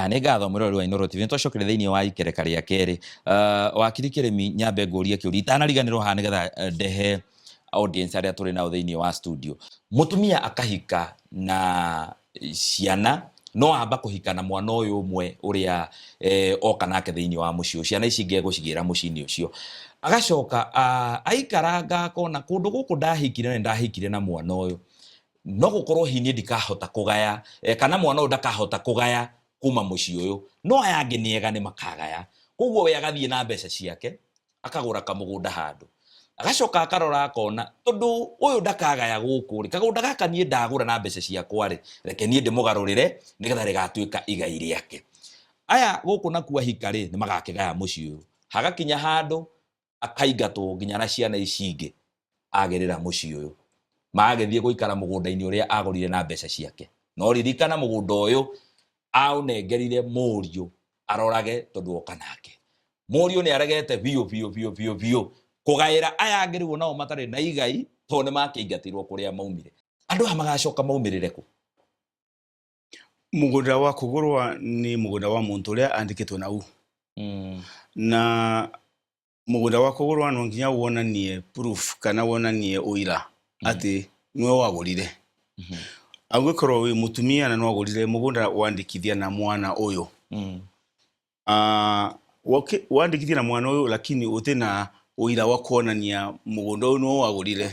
nĩ ngatho mũrori wa Inooro TV twacokire thĩinĩ wa ikereka rĩa kerĩ wakiri Kĩrĩmi nyambe ngũrie kĩũria itanariganĩrwo haha nĩgetha ndehe audience arĩa tũrĩ nao thĩinĩ wa studio. Mũtumia akahika na ciana no amba kũhika na mwana ũyũ ũmwe ũrĩa oka nake thĩinĩ wa mũciĩ. Ciana ici ingĩ gũcigĩra mũciĩ-inĩ ũcio agacoka aikaranga akona kũndũ gũkũ ndahikire na mwana ũyũ no gũkorwo hinie ndikahota kũgaya kana mwana ũyũ ndakahota kũgaya kuma mũciĩ ũyũ no aya angĩ nĩega nĩ makagaya. Koguo we agathiĩ na mbeca ciake akagũra kamũgũnda handũ agacoka akarora akona tondũ ũyũ ndakagaya gũkũ rĩ kagũnda gaka niĩ ndagũra na mbeca ciakwa rĩ reke niĩ ndĩmũgarũrĩre nĩgetha rĩgatuĩka igai rĩake. Aya gũkũ nakuo ahika rĩ nĩ magakĩgaya mũciĩ ũyũ hagakinya handũ akaingatwo nginya na ciana ici ingĩ agerera mũciĩ ũyũ magagĩthiĩ gũikara mũgũnda-inĩ ũrĩa agũrire na mbeca ciake. No ririkana mũgũnda ũyũ aũnengerire mũriũ arorage tondũ oka nake. Mũriũ nĩ aregete biũ kũgaĩra aya angĩ rĩu nao matarĩ na igai tondũ nĩ makĩingatirwo kũrĩa maumire. Andũ aya magacoka maumĩrĩre kũ? Mũgũnda wa kũgũrwa nĩ mũgũnda wa mũndũ ũrĩa andĩkĩtwo nau. Na mũgũnda wa kũgũrwa no nginya wonanie proof kana wonanie ũira atĩ nĩwe wagũrire. Angĩkorwo wĩ mũtumia na no wagũrire mũgũnda wandĩkithia na mwana ũyũ. Wandĩkithia na mwana ũyũ lakini ũtena ũira wa kuonania mũgũnda ũyũ no wagũrire.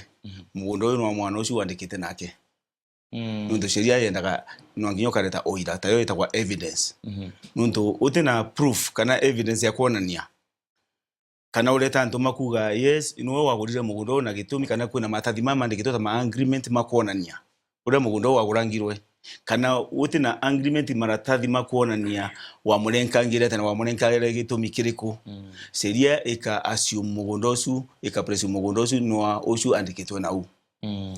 Mũgũnda ũyũ no mwana ũcio wandĩkĩte nake. Nũndũ sheria yendaga no nginya ũkareta ũira ta yo ĩtagwo evidence. Nũndũ ũtena proof kana evidence ya kuonania kana ureta ntoma kuga yes niwe wagũrire mũgũnda ũyũ na gĩtũmi kana kwĩna maratathi mandĩkĩtwo ta agreement makuonania ũrĩa mũgũnda ũyũ wagũrangirwe kana ũtena agreement maratathi makuonania wa mũrenkangire tena wa mũrenkangire gĩtũmi kĩrĩkũ. Sheria ika assume mũgũnda ũcio ika presume mũgũnda ũcio no ũcio andĩkĩtwo nau.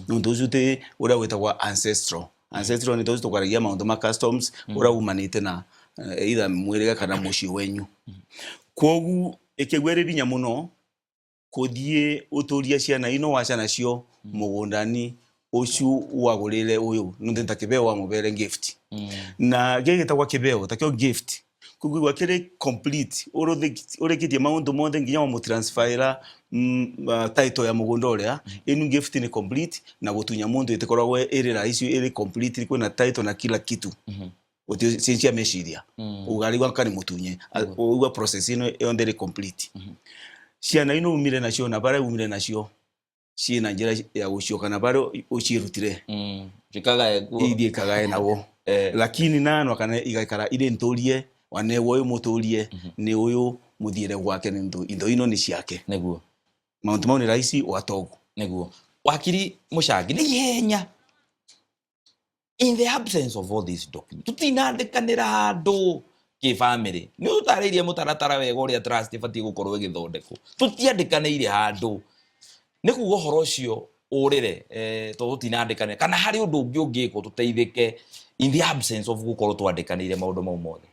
Nũndũ ũcio te ũrĩa wĩtagwo ancestral nĩ tũcio tũkwaragia maũndũ ma customs ũrĩa umanĩte na either mwĩrĩga kana mũciĩ wenyu. Koguo ikigwerinya muno kuthie uturia ciana ino wacha nacio mugundani ucio wagurire uyu nundu ntakibeo wa mubere gift na gigitagwa kibeo takio gift kugwa kire complete urekitie maundu mothe nginya wa mutransfera title ya mugunda uria inu gift ni complete na gutunya mundu itikoragwo iri raisi iri complete kwina title na kila kitu. Uti sensia meshiria ugaligwa kani mutunye uga process ino yondere complete. Ciana ino umire nacio na bare umire nacio ciina njira ya gucioka na bare ucirutire ikagae idie kagae nawo lakini nano kana igaikara ile ntorie wane woyo mutorie ni uyu muthiire gwake ndo ino ni ciake neguo mauntu mau ni raisi watogu neguo wakiri Mucangi ni yenya. In the absence of all these documents, tutinandĩkanĩra handũ kĩ-family. Nĩ ũtarĩirie mũtaratara wega ũrĩa trust ĩbatiĩ gũkorwo ĩgĩthondekwo. Tutiandĩkanĩire handũ. Nĩ kuuga ũhoro ũcio ũrĩre tondũ tutinandĩkanĩra kana harĩ ũndũ ũngĩ ũngĩkwo tũteithĩke in the absence of gũkorwo twandĩkanĩire maũndũ mau mothe.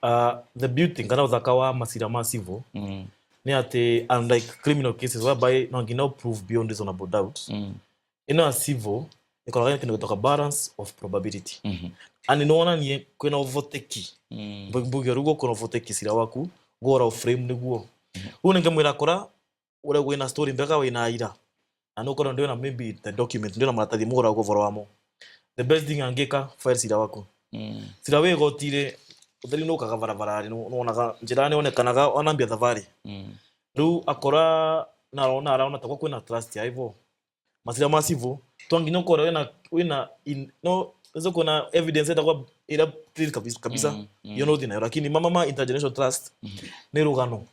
The beauty kana ũthaka wa macira ma civil nĩ atĩ unlike criminal cases whereby no nginya prove beyond reasonable doubt. Ino a civil ikoraga kindu gitoka balance of probability. Ani no ona nie kwena uvoteki. Mbugyo rugo kono uvoteki sira waku gora frame niguo. Une ngamwira kora ure gwina story mbega wina ira. Ano kono ndio na maybe the document ndio na maratathi mugora go wamo. The best thing angeka file sira waku. Sira we gotire uthari no kaga barabarani no onaga njirani onekanaga onambia thavari. Ru akora na ona takwa kwena trust ya hivyo. Masira masivo twanginya ukora wina no hizo kuna evidence itakuwa ila clear kabisa you know thina lakini mama intergenerational trust ni rugano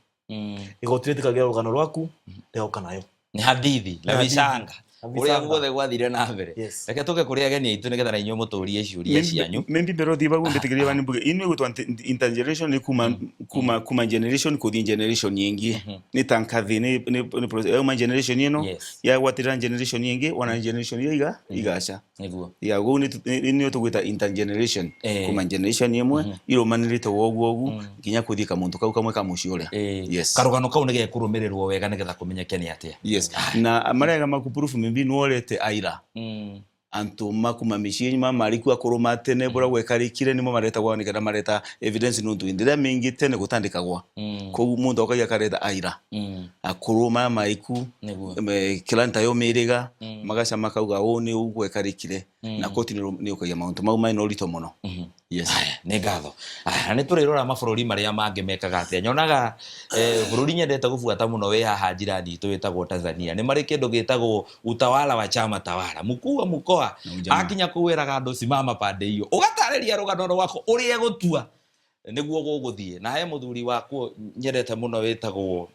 igotire kagira rugano rwaku leo kanayo ni hadithi na bicanga uria guothe gwathire na mbere reke tuke kuri ageni aitu nigetha inyo muturie ciuria cianyu maybe bero thiba gumbetegeria bani mbuge inu gutwa intergeneration ni kuma generation kuthi generation yengi ni tankathi ni ma generation ino ya gwatira generation yengi wana generation yiga igacha niguo ya go ni tugwita intergeneration kuma generation yemwe iro manirite wogu nginya kuthi ka muntu kau kamwe ka muci uria karugano kau nige kurumirirwo wega nigetha kumenyeke ni atia na marega makuproof maybe nuorete aira antu makuma micii nyuma mariku akuruma tene bora gwekarikire nimo mareta gwanikana mareta evidence nuntu indira mingi tene gutandikagwa ko mundu akagia kareta aira akuruma maiku kilanta yo miriga magaca makauga ni ugwekarikire na koti ni ukagia mauntu mau mai no rito muno. Yes. Nĩ ngatho. Nĩ tũrĩrora mabũrũri marĩa mangĩ mekaga atĩa. Nyonaga bũrũri nyendete gũbuata mũno wĩ haha njirani itũ wĩtagwo Tanzania. Nĩ marĩ kĩndũ gĩtagwo utawala wa chama tawala. Mkuu wa mkoa akinya kũwĩraga andũ simama pande hiyo. Ũgatarĩria rũgano rwako ũrĩa gũtua nĩguo gũgũthiĩ. Na he mũthuri wako nyendete mũno wĩtagwo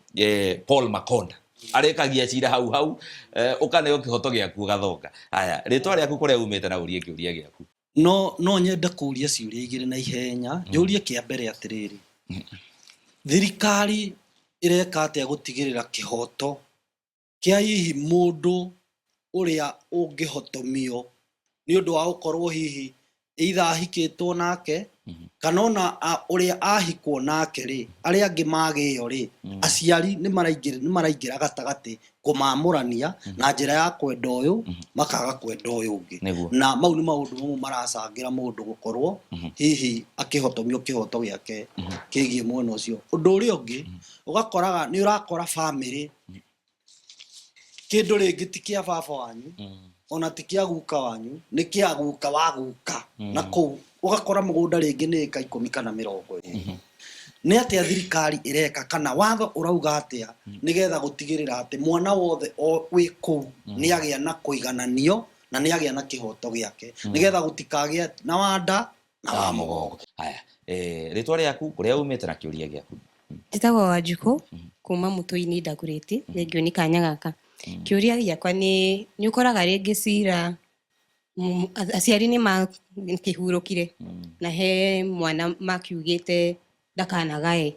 Paul Makonda. Arĩkagia cira hau ũkaneo kĩhoto gĩaku ũgathonga. Haya, rĩtwa rĩaku kũrĩa umĩte na ũrie kĩũria gĩaku. No nyende kũria ciũria igĩrĩ na ihenya. Njũrie kĩa mbere atĩrĩrĩ, thirikari ĩreka atĩa gũtigĩrĩra kĩhoto kĩa hihi mũndũ ũrĩa ũngĩhotomio nĩ ũndũ wa gũkorwo hihi either ahikĩtwo nake kana ona ũrĩa ahikwo nake rĩ, arĩa angĩ magĩyo rĩ, aciari nĩ maraingĩra gatagatĩ kũmamũrania na njĩra ya kwenda ũyũ makaga kwenda ũyũ ũngĩ, na mau nĩ maũndũ mamwe maracangĩra mũndũ gũkorwo hihi akĩhotomio kĩhoto gĩake kĩgiĩ mwena ũcio. Ũndũ ũrĩa ũngĩ ũgakoraga nĩ ũrakora famĩlĩ kĩndũ rĩngĩ ti kĩa baba wanyu ona ti kĩa guka wanyu, nĩ kĩa guka wa guka na kũu ũgakora mũgũnda rĩngĩ nĩ ĩka 10 kana 20. Nĩ atĩa thirikari ĩreka kana watho ũrauga atĩa nĩgetha gũtigĩrĩra atĩ mwana wothe wĩ kũu nĩ agĩa na kũigananio na nĩ agĩa na kĩhoto gĩake nĩgetha gũtikagĩe na wanda na wa mũgongo. Haya, rĩtwa rĩaku kũrĩa umĩte na kĩũria gĩaku? Njĩtagwo Wanjikũ kuma Mũtũi-inĩ Dagoretti, thengio nĩ kanya gaka. Kĩũria gĩakwa nĩ ũkoraga rĩngĩ cira aciari nĩ makĩhurũkire na he mwana makiugĩte ndakanagae,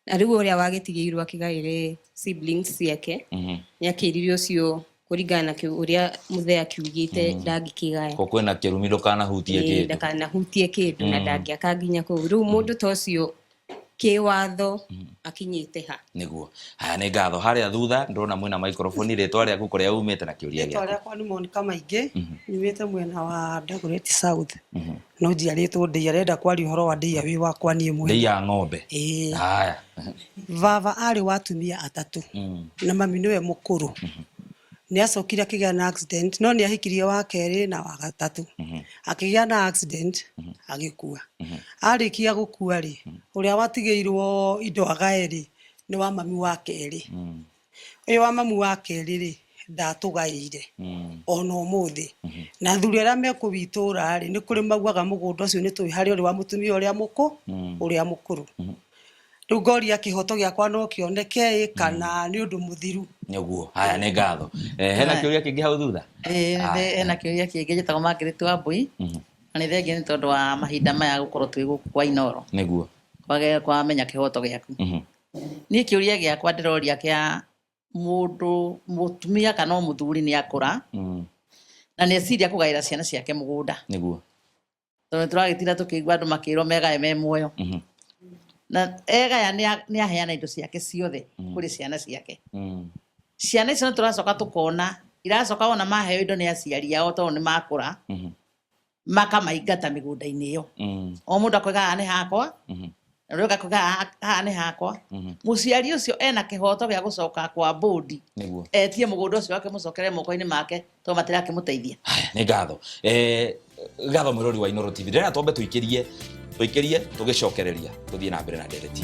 na rĩu ũrĩa wagĩtigĩirwo akĩgaĩre siblings ciake nĩ akĩrire ũcio kũringana na ũrĩa mũthee akiugĩte ndangĩkĩgaya, ko kwĩna kĩrumi ndakanahutie kĩndũ na ndangĩaka nginya kũu. Rĩu mũndũ ta ũcio kĩwatho akinyĩte ha nĩguo? Haya, nĩ ngatho. Harĩa thutha ndĩrona mwĩna microphone. Rĩtwa rĩaku kũrĩa umĩte na kĩũria gĩaku? Rĩtwa rĩakwa nĩ Monica Maingĩ, nyumĩte mwena wa Dagoretti South, no njiarĩtwo Ndĩia. Renda kwaria ũhoro wa Ndĩia wĩ wakwa niĩ mwene. Ndĩia ng'ombe? Haya. Baba arĩ wa atumia atatũ na mami nĩwe mũkũrũ. Nĩ acokire akĩgĩa na accident, no nĩ ahikirie wa kerĩ na wa gatatũ. Akĩgĩa na accident agĩkua. Arĩkia gũkua rĩ, ũrĩa watigĩirwo indo agae rĩ nĩ wa mami wa kerĩ. Ũyũ wa mami wa kerĩ rĩ ndatũgaĩire ona ũmũthĩ, na athuri arĩa mekũwitũra rĩ nĩ kũrĩ maugaga mũgũnda ũcio nĩ tũĩ harĩ ũrĩ wa mũtumia ũrĩa mũkũrũ. Rĩu ngoria kĩhoto gĩakwa no kĩoneke kana nĩ ũndũ mũthiru nĩguo? Haya, nĩ ngatho. Hena kĩũria kĩngĩ hau thutha? Hena kĩũria kĩngĩ gĩtagwo Margaret Wambui, na nĩ thengia nĩ tondũ wa mahinda maya gũkorwo twĩ gũkũ kwa Inooro nĩguo kwamenya kĩhoto gĩaku. Niĩ kĩũria gĩakwa ndĩroria kĩa mũndũ mũtumia kana mũthuri nĩ akũra na nĩ eciria kũgaĩra ciana ciake mũgũnda nĩguo, tondũ tũragĩtira tũkĩigua andũ makĩrwo megae me muoyo na egaya nĩ aheana indo ciake ciothe kũrĩ ciana ciake. Ciana icio tũracoka tũkona iracoka ona maheo indo nĩ aciari ao tondũ nĩ makũra makamaingata mĩgũnda-inĩ ĩyo. O mũndũ akoiga haha nĩ hakwa na rĩu akoiga haha nĩ hakwa. Mũciari ũcio ena kĩhoto gĩa gũcoka kwa bodi etie mũgũnda ũcio wake mũcokere moko-inĩ make tondũ matirakĩmũteithia. Nĩ ngatho. Ngatho mũrori wa Inooro TV. Rĩrĩa twambe tũikĩrie tũgĩcokereria tũthiĩ na mbere na Ndereti.